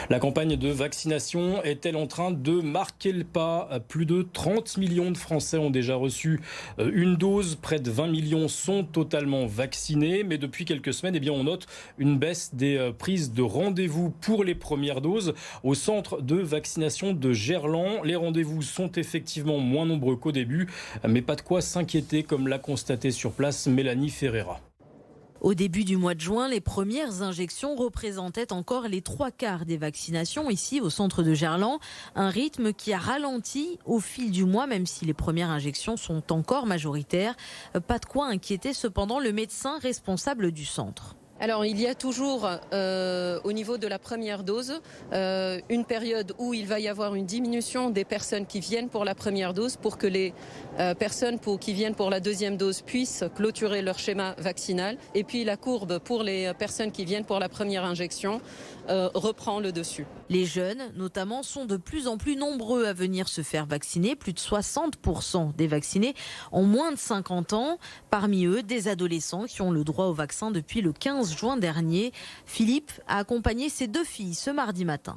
La campagne de vaccination est-elle en train de marquer le pas? Plus de 30 millions de Français ont déjà reçu une dose. Près de 20 millions sont totalement vaccinés. Mais depuis quelques semaines, on note une baisse des prises de rendez-vous pour les premières doses. Au centre de vaccination de Gerland, les rendez-vous sont effectivement moins nombreux qu'au début. Mais pas de quoi s'inquiéter, comme l'a constaté sur place Mélanie Ferreira. Au début du mois de juin, les premières injections représentaient encore les 3/4 des vaccinations ici au centre de Gerland. Un rythme qui a ralenti au fil du mois, même si les premières injections sont encore majoritaires. Pas de quoi inquiéter cependant le médecin responsable du centre. Alors il y a toujours au niveau de la première dose une période où il va y avoir une diminution des personnes qui viennent pour la première dose pour que les personnes qui viennent pour la deuxième dose puissent clôturer leur schéma vaccinal. Et puis la courbe pour les personnes qui viennent pour la première injection reprend le dessus. Les jeunes notamment sont de plus en plus nombreux à venir se faire vacciner. Plus de 60% des vaccinés ont moins de 50 ans. Parmi eux, des adolescents qui ont le droit au vaccin depuis le 15 juin dernier. Philippe a accompagné ses 2 filles ce mardi matin.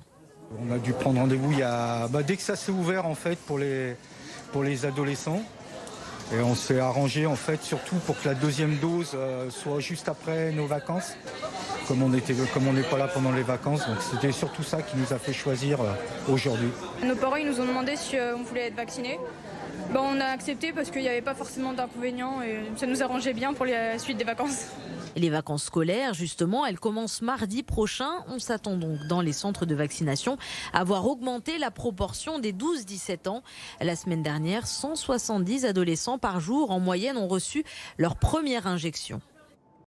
On a dû prendre rendez-vous dès que ça s'est ouvert en fait pour les adolescents. Et on s'est arrangé en fait surtout pour que la deuxième dose soit juste après nos vacances. Comme on n'est pas là pendant les vacances, donc c'était surtout ça qui nous a fait choisir aujourd'hui. Nos parents ils nous ont demandé si on voulait être vaccinés. On a accepté parce qu'il n'y avait pas forcément d'inconvénients et ça nous arrangeait bien pour la suite des vacances. Et les vacances scolaires, justement, elles commencent mardi prochain. On s'attend donc dans les centres de vaccination à voir augmenter la proportion des 12-17 ans. La semaine dernière, 170 adolescents par jour en moyenne ont reçu leur première injection.